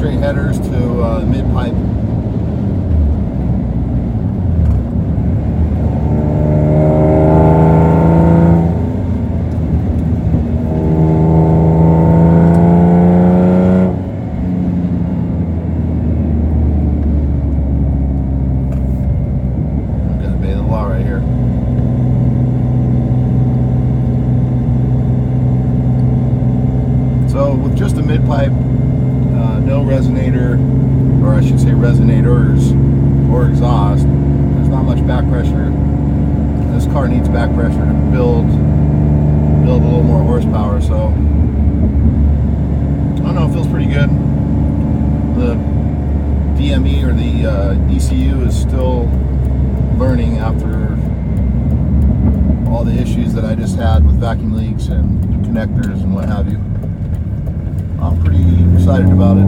straight headers to mid-pipe. So with just a mid-pipe, no resonator, or I should say resonators, or exhaust, there's not much back pressure. This car needs back pressure to build a little more horsepower. So I don't know, it feels pretty good. The DME or the ECU is still learning after all the issues that I just had with vacuum leaks and connectors and what have you. I'm pretty excited about it.